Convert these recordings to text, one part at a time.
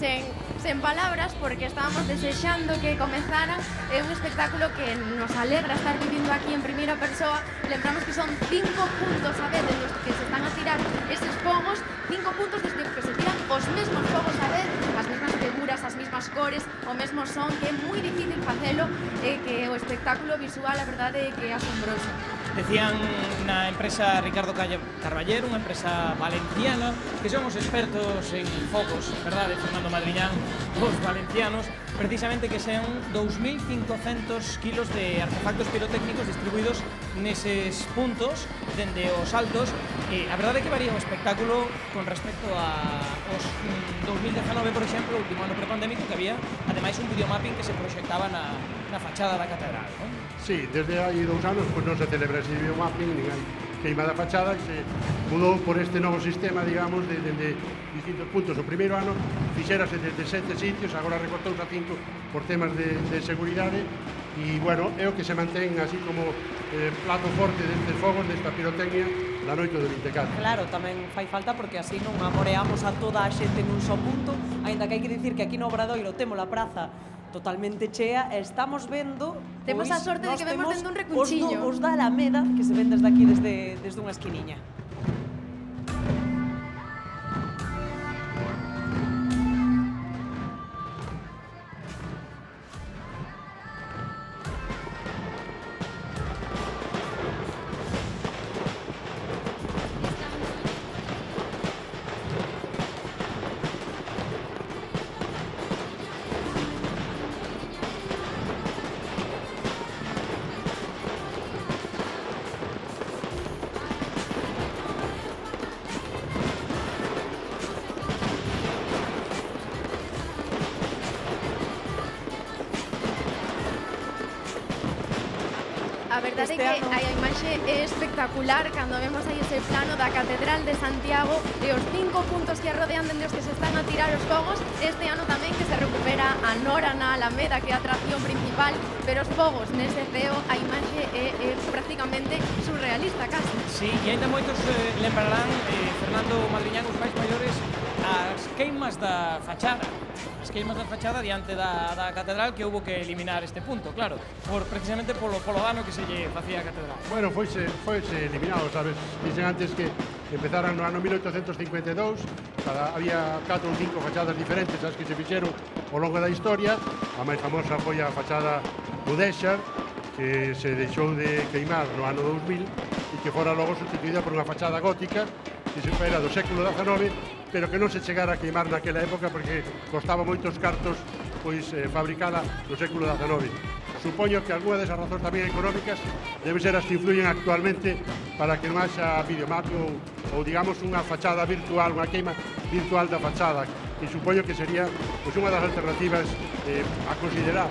sen palabras, porque estábamos desexando que comezara. É un espectáculo que nos alegra estar vivindo aquí en primeira persoa. Lembramos que son 5 puntos a vez desde os que se están a tirar eses fogos, 5 puntos desde os que se tiran os mesmos fogos a vez, as mesmas figuras, as mesmas cores, o mesmo son, que é moi difícil facelo, e que o espectáculo visual, a verdade, é que é asombroso. Decían na empresa Ricardo Carballero, unha empresa valenciana, que son os expertos en fogos, verdade, Fernando Madriñán, os valencianos, precisamente que sean 2.500 kilos de artefactos pirotécnicos distribuídos neses puntos, dende os altos, e a verdade é que varía o espectáculo con respecto aos 2019, por exemplo, o último ano prepandémico, que había, ademais, un videomapping que se proxectaba na fachada da catedral, non? Sí, desde hai 2 anos pues, non se celebra ese videomapping, nin hai queima da fachada, que se mudou por este novo sistema, digamos, de distintos puntos. O primeiro ano fixérase desde 7 sitios, agora recortouse a 5 por temas de seguridade, e, bueno, é o que se mantén así como plato forte destes fogos, desta pirotecnia, da noite do 24. Claro, tamén fai falta porque así non amoreamos a toda a xente nun só punto, aínda que hai que dicir que aquí no Obradoiro temos a praza totalmente chea e estamos vendo... Temos a sorte de que vemos dende un recunchiño. Os da Alameda, que se ven desde aquí, desde unha esquiniña. A verdade é que a imaxe é espectacular cando vemos aí ese plano da Catedral de Santiago e os 5 puntos que a rodean dende os que se están a tirar os fogos. Este ano tamén que se recupera a Nora na Alameda, que é a atracción principal, pero os fogos nese ceo, a imaxe é prácticamente surrealista casi. Sí, e ainda moitos lembrarán, Fernando Madriñán, os máis maiores, as queimas da fachada. As queimas da fachada diante da catedral, que houve que eliminar este punto, claro, precisamente polo dano que se lle facía a catedral. Bueno, foise eliminado, sabes? Dicen antes que empezaran no ano 1852, había 4 ou 5 fachadas diferentes as que se fixeron ao longo da historia. A máis famosa foi a fachada mudéxar, que se deixou de queimar no ano 2000 e que fora logo sustituída por unha fachada gótica que se era do século XIX, pero que non se chegara a queimar naquela época porque costaba moitos cartos pois fabricala no século XIX. Supoño que algunha desas razóns tamén económicas debe ser as que influyen actualmente para que non haxa videomapping ou digamos unha fachada virtual, unha queima virtual da fachada, que supoño que sería pois unha das alternativas a considerar.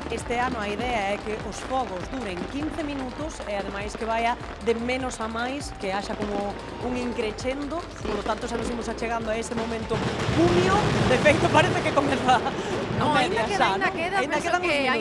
Este ano a idea é que os fogos duren 15 minutos e ademais que vaya de menos a máis, que haxa como un increchendo, polo tanto xa nos imos achegando a ese momento cumio, de feito parece que comeza a media xa, non?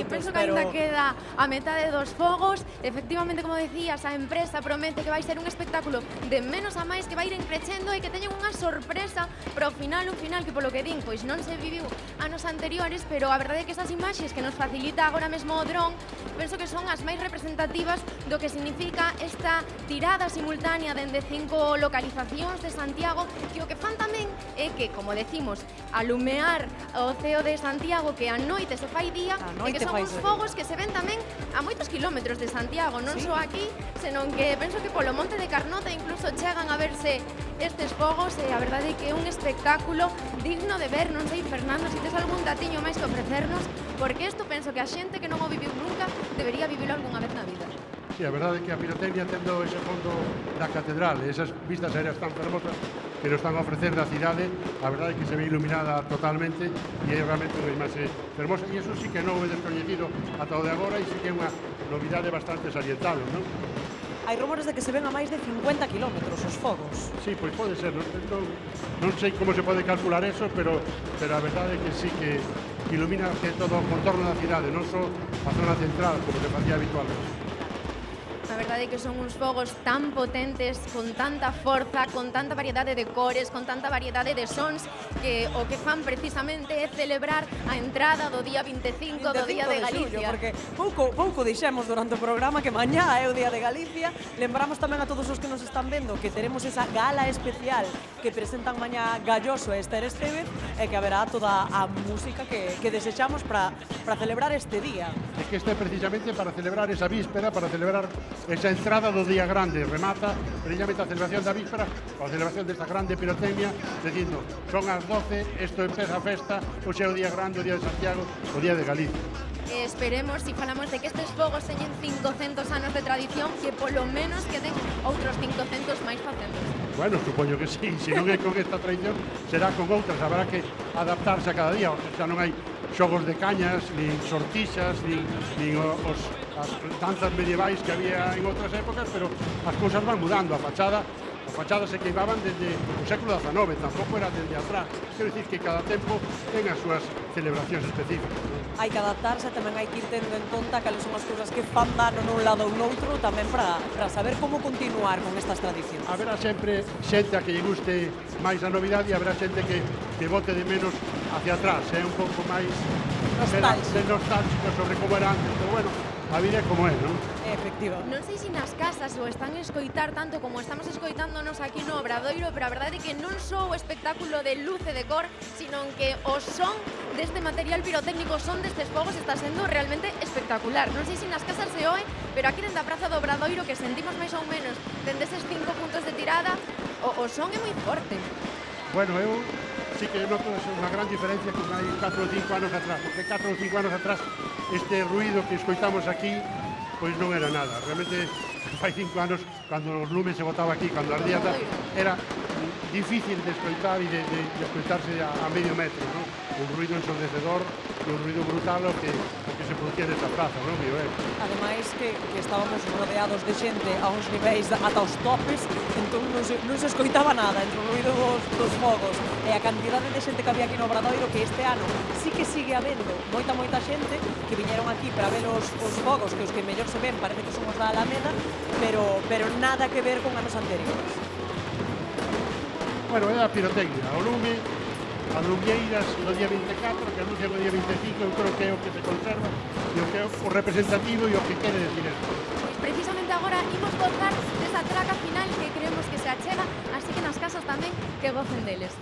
Penso que ainda queda a metade dos fogos. Efectivamente, como decías, a empresa promete que vai ser un espectáculo de menos a máis, que vai ir increchendo e que teñen unha sorpresa para o final, un final que polo que din, pois non se viviu anos anteriores, pero a verdade é que esas imaxes que nos facilita agora mesmo o dron, penso que son as máis representativas do que significa esta tirada simultánea dende 5 localizacións de Santiago, que o que fan tamén é que, como decimos, alumear o ceo de Santiago, que a noite se fai día, A e noite que son faise uns día. fogos que se ven tamén a moitos kilómetros de Santiago, non Sí. só aquí, senón que penso que polo Monte de Carnota incluso chegan a verse estes fogos, e a verdade é que é un espectáculo digno de ver. Non sei, Fernando, se tes algún datiño máis que ofrecernos, porque isto penso que a xente que non o viviu nunca debería vivilo algunha vez na vida. Sí, a verdade é que a pirotecnia tendo ese fondo da catedral, esas vistas aéreas tan fermosas que nos están a ofrecer da cidade, a verdade é que se ve iluminada totalmente e é realmente unha imaxe fermosa, e eso sí que non é descoñecido ata o de agora, e sí que é unha novidade bastante salientable, non? Hai rumores de que se ven a máis de 50 kilómetros os fogos. Sí, pois pode ser, non sei como se pode calcular eso, pero a verdade é que sí que ilumina que todo o contorno da cidade, non só a zona central, como se facía habitualmente. A verdade é que son uns fogos tan potentes, con tanta forza, con tanta variedade de cores, con tanta variedade de sons, que o que fan precisamente é celebrar a entrada do día 25 do Día de xullo, Galicia. porque pouco dixemos durante o programa que mañá é o Día de Galicia. Lembramos tamén a todos os que nos están vendo que teremos esa gala especial que presentan mañá Galloso e Esther Estevez, e que haberá toda a música que desexamos para celebrar este día. É que este é precisamente para celebrar esa víspera, para celebrar esa entrada do día grande, remata precisamente a celebración da víspera, a celebración desta grande pirotecnia, dicindo, son as 12, isto empeza a festa, hoxe é o día grande, o día de Santiago, o día de Galicia. Esperemos, si falamos de que estes fogos teñen 500 anos de tradición, que polo menos queden outros 500 máis facendo. Bueno, supoño que sí, se non é con esta tradición, será con outras, habrá que adaptarse a cada día, o sea, non hai xogos de cañas, nin sortixas, nin as danzas medievais que había en outras épocas, pero as cousas van mudando, as fachadas se queimaban desde o século XIX, tampouco era desde atrás. Quero dicir que cada tempo ten as súas celebracións específicas. Hai que adaptarse, tamén hai que ir tendo en conta cales son as cousas que fan dano nun lado ou noutro, tamén para saber como continuar con estas tradicións. Haberá sempre xente a que lle guste máis a novidade e haberá xente que bote de menos hacia atrás, é un pouco máis nostálgico sobre como era antes, pero bueno, a vida é como é, non? Efectivamente. Non sei se nas casas o están a escoitar tanto como estamos escoitándonos aquí no Obradoiro, pero a verdade é que non só o espectáculo de luz e de cor, sino que o son deste material pirotécnico, o son destes fogos, está sendo realmente espectacular. Non sei se nas casas se oe, pero aquí dende a Praza do Obradoiro, que sentimos máis ou menos dende eses 5 puntos de tirada, o son é moi forte. Bueno, eu sí que noto unha gran diferencia con hai 4 ou 5 anos atrás, porque 4 ou 5 anos atrás este ruido que escoitamos aquí pois non era nada. Realmente fai 5 anos, cando os lumes se botaba aquí, cando ardía, era difícil de escoitar e de escoitarse a medio metro, non? Un ruido ensordecedor e un ruido brutal o que se producía nesta praza, non? Ademais que estábamos rodeados de xente a uns niveis ata os topes, entón non se escoitaba nada entre o ruido dos fogos e a cantidade de xente que había aquí no Obradoiro, que este ano sí que sigue habendo moita xente que viñeron aquí para ver os fogos, que os que mellor se ven parece que son os da Alameda, pero nada que ver con anos anteriores. Bueno, é a pirotecnia, o lume, as lumieiras do día 24, que anuncian o día 25, eu creo que é o que se conserva e o que é o representativo e o que quere decir esto. Precisamente agora imos gozar desa traca final que creemos que se achega, así que nas casas tamén que gocen deles.